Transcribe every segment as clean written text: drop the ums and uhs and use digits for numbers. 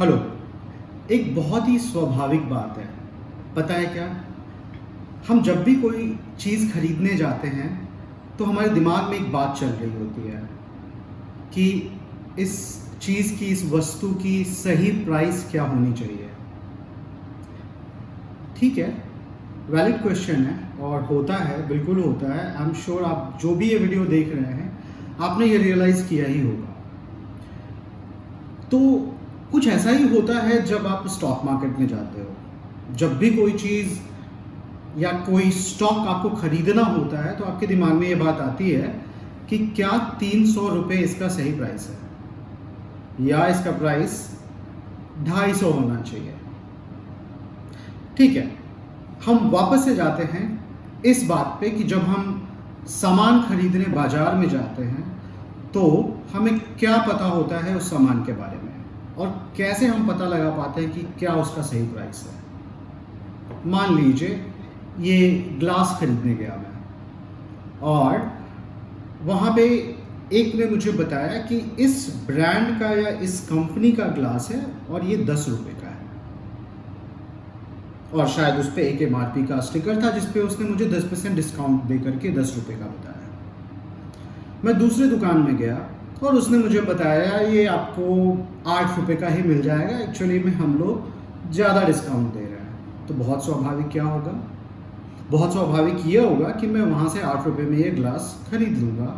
Hello. एक बहुत ही स्वाभाविक बात है, पता है क्या? हम जब भी कोई चीज़ खरीदने जाते हैं तो हमारे दिमाग में एक बात चल रही होती है कि इस चीज़ की, इस वस्तु की सही प्राइस क्या होनी चाहिए। ठीक है, वैलिड क्वेश्चन है और होता है, बिल्कुल होता है। आई एम श्योर आप जो भी ये वीडियो देख रहे हैं आपने ये रियलाइज़ किया ही होगा। तो कुछ ऐसा ही होता है जब आप स्टॉक मार्केट में जाते हो। जब भी कोई चीज़ या कोई स्टॉक आपको खरीदना होता है तो आपके दिमाग में ये बात आती है कि क्या 300 रुपये इसका सही प्राइस है या इसका प्राइस 250 होना चाहिए। ठीक है, हम वापस से जाते हैं इस बात पे कि जब हम सामान खरीदने बाजार में जाते हैं तो हमें क्या पता होता है उस सामान के बारे में और कैसे हम पता लगा पाते हैं कि क्या उसका सही प्राइस है। मान लीजिए ये ग्लास खरीदने गया मैं और वहाँ पे एक ने मुझे बताया कि इस ब्रांड का या इस कंपनी का ग्लास है और ये 10 रुपये का है और शायद उस पर एक MRP का स्टिकर था जिस पे उसने मुझे 10% डिस्काउंट दे करके 10 रुपये का बताया। मैं दूसरे दुकान में गया और उसने मुझे बताया ये आपको 8 रुपये का ही मिल जाएगा, एक्चुअली में हम लोग ज़्यादा डिस्काउंट दे रहे हैं। तो बहुत स्वाभाविक क्या होगा? बहुत स्वाभाविक ये होगा कि मैं वहाँ से 8 रुपये में ये ग्लास खरीद लूँगा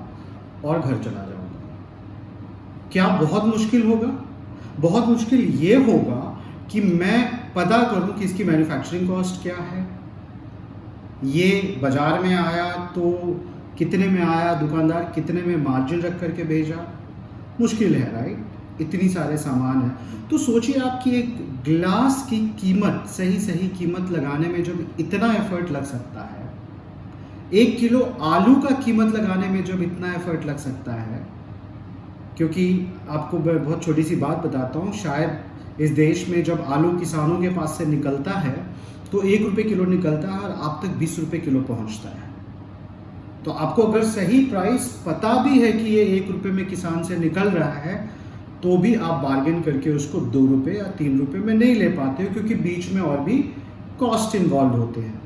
और घर चला जाऊँगा। क्या बहुत मुश्किल होगा? बहुत मुश्किल ये होगा कि मैं पता करूँ कि इसकी मैन्युफैक्चरिंग कॉस्ट क्या है, ये बाज़ार में आया तो कितने में आया, दुकानदार कितने में मार्जिन रख करके भेजा। मुश्किल है, राइट? इतनी सारे सामान है। तो सोचिए आपकी एक ग्लास की कीमत, सही कीमत लगाने में जब इतना एफर्ट लग सकता है, 1 किलो आलू का कीमत लगाने में जब इतना एफर्ट लग सकता है, क्योंकि आपको मैं बहुत छोटी सी बात बताता हूँ, शायद इस देश में जब आलू किसानों के पास से निकलता है तो 1 रुपये किलो निकलता है और आप तक 20 रुपये किलो पहुँचता है। तो आपको अगर सही प्राइस पता भी है कि ये 1 रुपये में किसान से निकल रहा है तो भी आप बार्गेन करके उसको 2 रुपये या 3 रुपये में नहीं ले पाते हो, क्योंकि बीच में और भी कॉस्ट इन्वॉल्व होते हैं।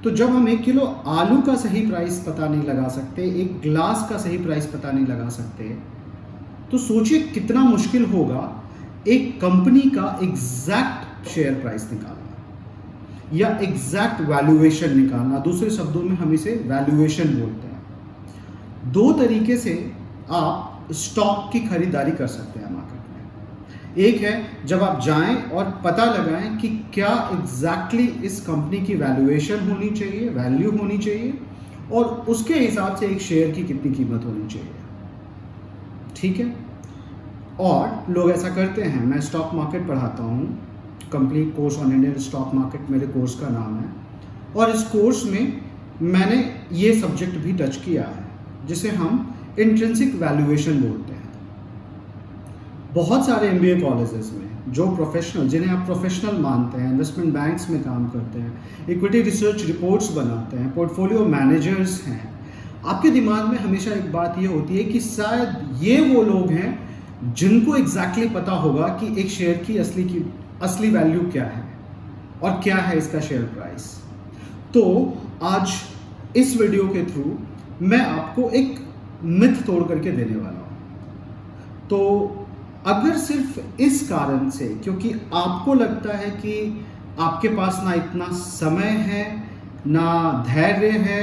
तो जब हम 1 किलो आलू का सही प्राइस पता नहीं लगा सकते, एक ग्लास का सही प्राइस पता नहीं लगा सकते, तो सोचिए कितना मुश्किल होगा एक कंपनी का एग्जैक्ट शेयर प्राइस निकालना या एग्जैक्ट वैल्यूएशन निकालना। दूसरे शब्दों में हम इसे वैल्यूएशन बोलते हैं। 2 तरीके से आप स्टॉक की खरीदारी कर सकते हैं मार्केट में। एक है जब आप जाएं और पता लगाएं कि क्या एग्जैक्टली इस कंपनी की वैल्यूएशन होनी चाहिए, वैल्यू होनी चाहिए और उसके हिसाब से एक शेयर की कितनी कीमत होनी चाहिए। ठीक है, और लोग ऐसा करते हैं। मैं स्टॉक मार्केट पढ़ाता हूँ, complete course on Indian stock market मेरे कोर्स का नाम है, और इस कोर्स में मैंने ये सब्जेक्ट भी टच किया है जिसे हम इंट्रिंसिक वैल्यूएशन बोलते हैं। बहुत सारे MBA कॉलेजेस में जो प्रोफेशनल, जिन्हें आप प्रोफेशनल मानते हैं, इन्वेस्टमेंट बैंक्स में काम करते हैं, इक्विटी रिसर्च रिपोर्ट्स बनाते हैं, पोर्टफोलियो मैनेजर्स हैं, आपके दिमाग में हमेशा एक बात ये होती है कि शायद ये वो लोग हैं जिनको एग्जैक्टली पता होगा कि एक शेयर की असली वैल्यू क्या है और क्या है इसका शेयर प्राइस। तो आज इस वीडियो के थ्रू मैं आपको एक मिथ तोड़ करके देने वाला हूँ। तो अगर सिर्फ इस कारण से, क्योंकि आपको लगता है कि आपके पास ना इतना समय है ना धैर्य है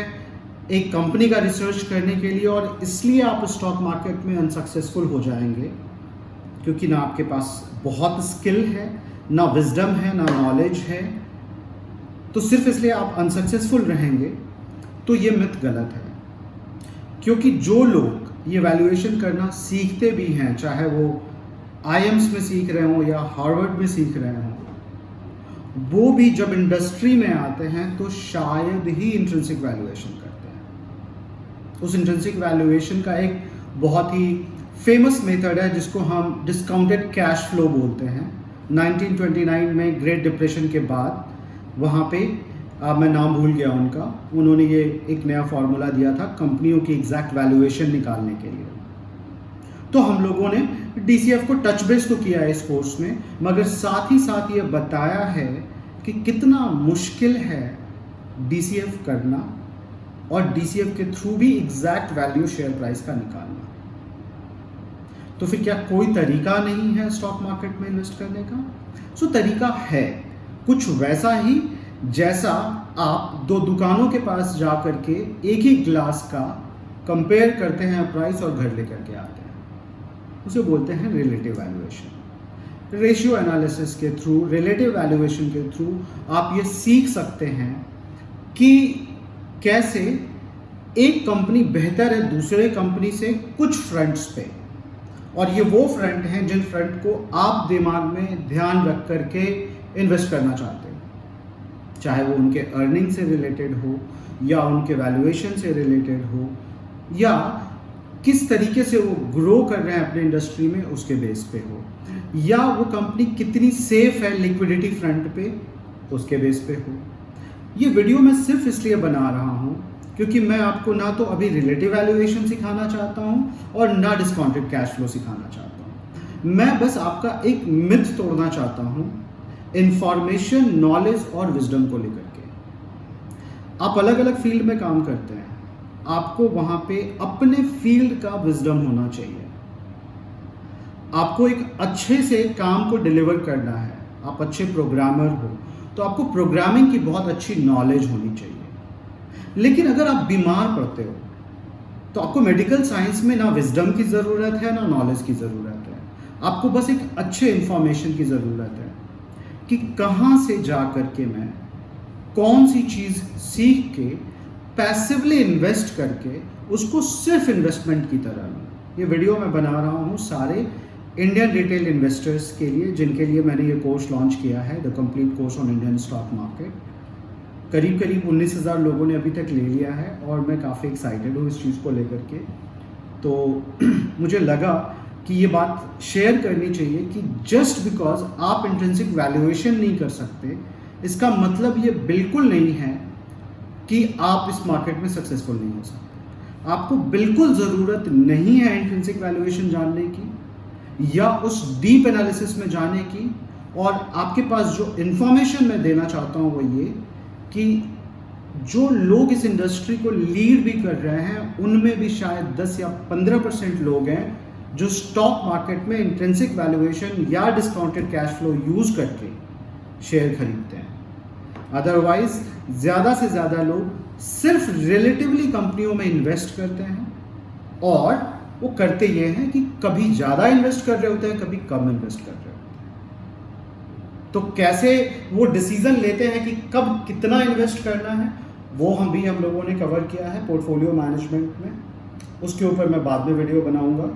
एक कंपनी का रिसर्च करने के लिए, और इसलिए आप स्टॉक मार्केट में अनसक्सेसफुल हो जाएंगे, क्योंकि ना आपके पास बहुत स्किल है, ना विजडम है, ना नॉलेज है, तो सिर्फ इसलिए आप अनसक्सेसफुल रहेंगे, तो ये मिथ गलत है। क्योंकि जो लोग ये वैल्यूएशन करना सीखते भी हैं, चाहे वो IIMs में सीख रहे हों या हार्वर्ड में सीख रहे हों, वो भी जब इंडस्ट्री में आते हैं तो शायद ही इंट्रिंसिक वैल्यूएशन करते हैं। उस इंट्रिंसिक वैल्यूएशन का एक बहुत ही फेमस मेथड है जिसको हम डिस्काउंटेड कैश फ्लो बोलते हैं। 1929 में ग्रेट डिप्रेशन के बाद वहाँ पे मैं नाम भूल गया उनका, उन्होंने ये एक नया फार्मूला दिया था कंपनियों की एग्जैक्ट वैल्यूएशन निकालने के लिए। तो हम लोगों ने DCF को टच बेस तो किया है इस कोर्स में, मगर साथ ही साथ ये बताया है कि कितना मुश्किल है DCF करना और DCF के थ्रू भी एग्जैक्ट वैल्यू शेयर प्राइस का निकालना। तो फिर क्या कोई तरीका नहीं है स्टॉक मार्केट में इन्वेस्ट करने का? तरीका है, कुछ वैसा ही जैसा आप दो दुकानों के पास जा करके एक ही ग्लास का कंपेयर करते हैं प्राइस और घर लेकर के आते हैं, उसे बोलते हैं रिलेटिव वैल्यूएशन। रेशियो एनालिसिस के थ्रू, रिलेटिव वैल्यूएशन के थ्रू आप ये सीख सकते हैं कि कैसे एक कंपनी बेहतर है दूसरे कंपनी से कुछ फ्रंट्स पे, और ये वो फ्रंट हैं जिन फ्रंट को आप दिमाग में ध्यान रख करके इन्वेस्ट करना चाहते हैं, चाहे वो उनके अर्निंग से रिलेटेड हो या उनके वैल्यूएशन से रिलेटेड हो या किस तरीके से वो ग्रो कर रहे हैं अपने इंडस्ट्री में उसके बेस पे हो, या वो कंपनी कितनी सेफ है लिक्विडिटी फ्रंट पे उसके बेस पे हो। ये वीडियो मैं सिर्फ इसलिए बना रहा हूँ क्योंकि मैं आपको ना तो अभी रिलेटिव वैल्यूएशन सिखाना चाहता हूँ और ना डिस्काउंटेड कैश फ्लो सिखाना चाहता हूँ। मैं बस आपका एक मिथ तोड़ना चाहता हूँ इंफॉर्मेशन, नॉलेज और विजडम को लेकर के। आप अलग अलग फील्ड में काम करते हैं, आपको वहाँ पे अपने फील्ड का विजडम होना चाहिए। आपको एक अच्छे से काम को डिलीवर करना है, आप अच्छे प्रोग्रामर हो तो आपको प्रोग्रामिंग की बहुत अच्छी नॉलेज होनी चाहिए। लेकिन अगर आप बीमार पड़ते हो तो आपको मेडिकल साइंस में ना विजडम की ज़रूरत है ना नॉलेज की ज़रूरत है, आपको बस एक अच्छे इंफॉर्मेशन की ज़रूरत है कि कहाँ से जा कर के मैं कौन सी चीज़ सीख के पैसिवली इन्वेस्ट करके उसको सिर्फ इन्वेस्टमेंट की तरह लूँ। ये वीडियो मैं बना रहा हूँ सारे इंडियन रिटेल इन्वेस्टर्स के लिए जिनके लिए मैंने ये कोर्स लॉन्च किया है, the complete course on Indian stock market. करीब 19,000 लोगों ने अभी तक ले लिया है और मैं काफ़ी एक्साइटेड हूँ इस चीज़ को लेकर के। तो मुझे लगा कि ये बात शेयर करनी चाहिए कि जस्ट बिकॉज आप इंट्रिंसिक वैल्यूएशन नहीं कर सकते इसका मतलब ये बिल्कुल नहीं है कि आप इस मार्केट में सक्सेसफुल नहीं हो सकते। आपको बिल्कुल ज़रूरत नहीं है इंट्रिंसिक वैल्यूएशन जानने की या उस डीप एनालिसिस में जाने की, और आपके पास जो इन्फॉर्मेशन मैं देना चाहता हूँ वो ये कि जो लोग इस इंडस्ट्री को लीड भी कर रहे हैं उनमें भी शायद 10 या 15% लोग हैं जो स्टॉक मार्केट में इंट्रिंसिक वैल्यूएशन या डिस्काउंटेड कैश फ्लो यूज़ करके शेयर खरीदते हैं। अदरवाइज ज़्यादा से ज़्यादा लोग सिर्फ रिलेटिवली कंपनियों में इन्वेस्ट करते हैं और वो करते ये हैं कि कभी ज़्यादा इन्वेस्ट कर रहे होते हैं, कभी कम इन्वेस्ट कर रहे होते हैं। तो कैसे वो डिसीजन लेते हैं कि कब कितना इन्वेस्ट करना है वो हम लोगों ने कवर किया है पोर्टफोलियो मैनेजमेंट में, उसके ऊपर मैं बाद में वीडियो बनाऊंगा।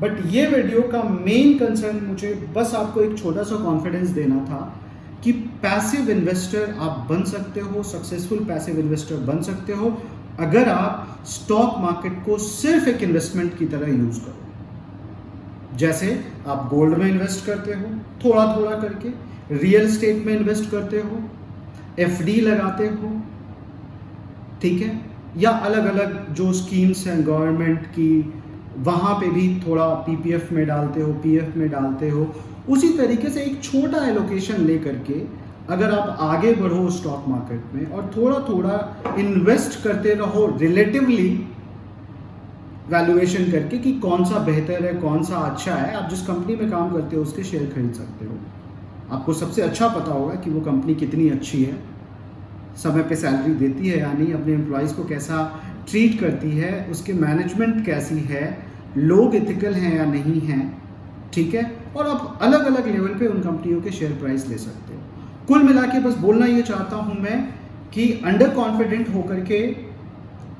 बट ये वीडियो का मेन कंसर्न मुझे बस आपको एक छोटा सा कॉन्फिडेंस देना था कि पैसिव इन्वेस्टर आप बन सकते हो, सक्सेसफुल पैसिव इन्वेस्टर बन सकते हो अगर आप स्टॉक मार्केट को सिर्फ एक इन्वेस्टमेंट की तरह यूज़ करो। जैसे आप गोल्ड में इन्वेस्ट करते हो थोड़ा थोड़ा करके, रियल एस्टेट में इन्वेस्ट करते हो, FD लगाते हो, ठीक है, या अलग अलग जो स्कीम्स हैं गवर्नमेंट की वहाँ पे भी थोड़ा PPF में डालते हो, PF में डालते हो। उसी तरीके से एक छोटा एलोकेशन ले करके अगर आप आगे बढ़ो स्टॉक मार्केट में और थोड़ा थोड़ा इन्वेस्ट करते रहो रिलेटिवली वैल्यूएशन करके कि कौन सा बेहतर है, कौन सा अच्छा है, आप जिस कंपनी में काम करते हो उसके शेयर खरीद सकते हो। आपको सबसे अच्छा पता होगा कि वो कंपनी कितनी अच्छी है, समय पे सैलरी देती है या नहीं, अपने एम्प्लॉयज़ को कैसा ट्रीट करती है, उसके मैनेजमेंट कैसी है, लोग एथिकल हैं या नहीं हैं, ठीक है, और आप अलग अलग लेवल पे उन कंपनियों के शेयर प्राइस ले सकते हो। कुल मिला के बस बोलना ये चाहता हूँ मैं कि अंडर कॉन्फिडेंट होकर के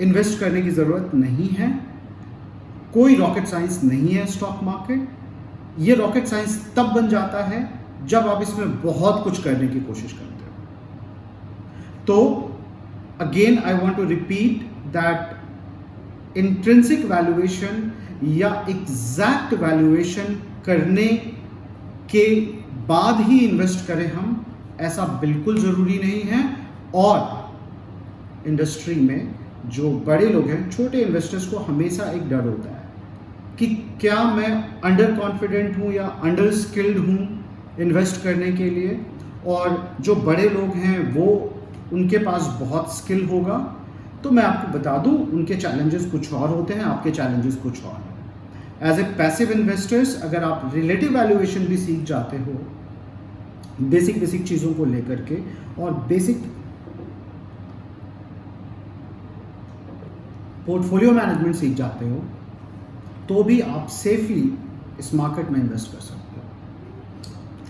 इन्वेस्ट करने की ज़रूरत नहीं है। कोई रॉकेट साइंस नहीं है स्टॉक मार्केट। ये रॉकेट साइंस तब बन जाता है जब आप इसमें बहुत कुछ करने की कोशिश करते हो। तो again I want to repeat that intrinsic valuation या एग्जैक्ट वैल्यूएशन करने के बाद ही इन्वेस्ट करें हम, ऐसा बिल्कुल ज़रूरी नहीं है। और इंडस्ट्री में जो बड़े लोग हैं, छोटे इन्वेस्टर्स को हमेशा एक डर होता है कि क्या मैं अंडर कॉन्फिडेंट हूँ या अंडर स्किल्ड हूँ इन्वेस्ट करने के लिए, और जो बड़े लोग हैं वो उनके पास बहुत स्किल होगा। तो मैं आपको बता दूं, उनके चैलेंजेस कुछ और होते हैं, आपके चैलेंजेस कुछ और हैं। एज ए पैसिव इन्वेस्टर्स अगर आप रिलेटिव वैल्यूएशन भी सीख जाते हो, बेसिक चीज़ों को लेकर के, और बेसिक पोर्टफोलियो मैनेजमेंट सीख जाते हो, तो भी आप सेफली इस मार्केट में इन्वेस्ट कर सकते हो।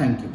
Thank you.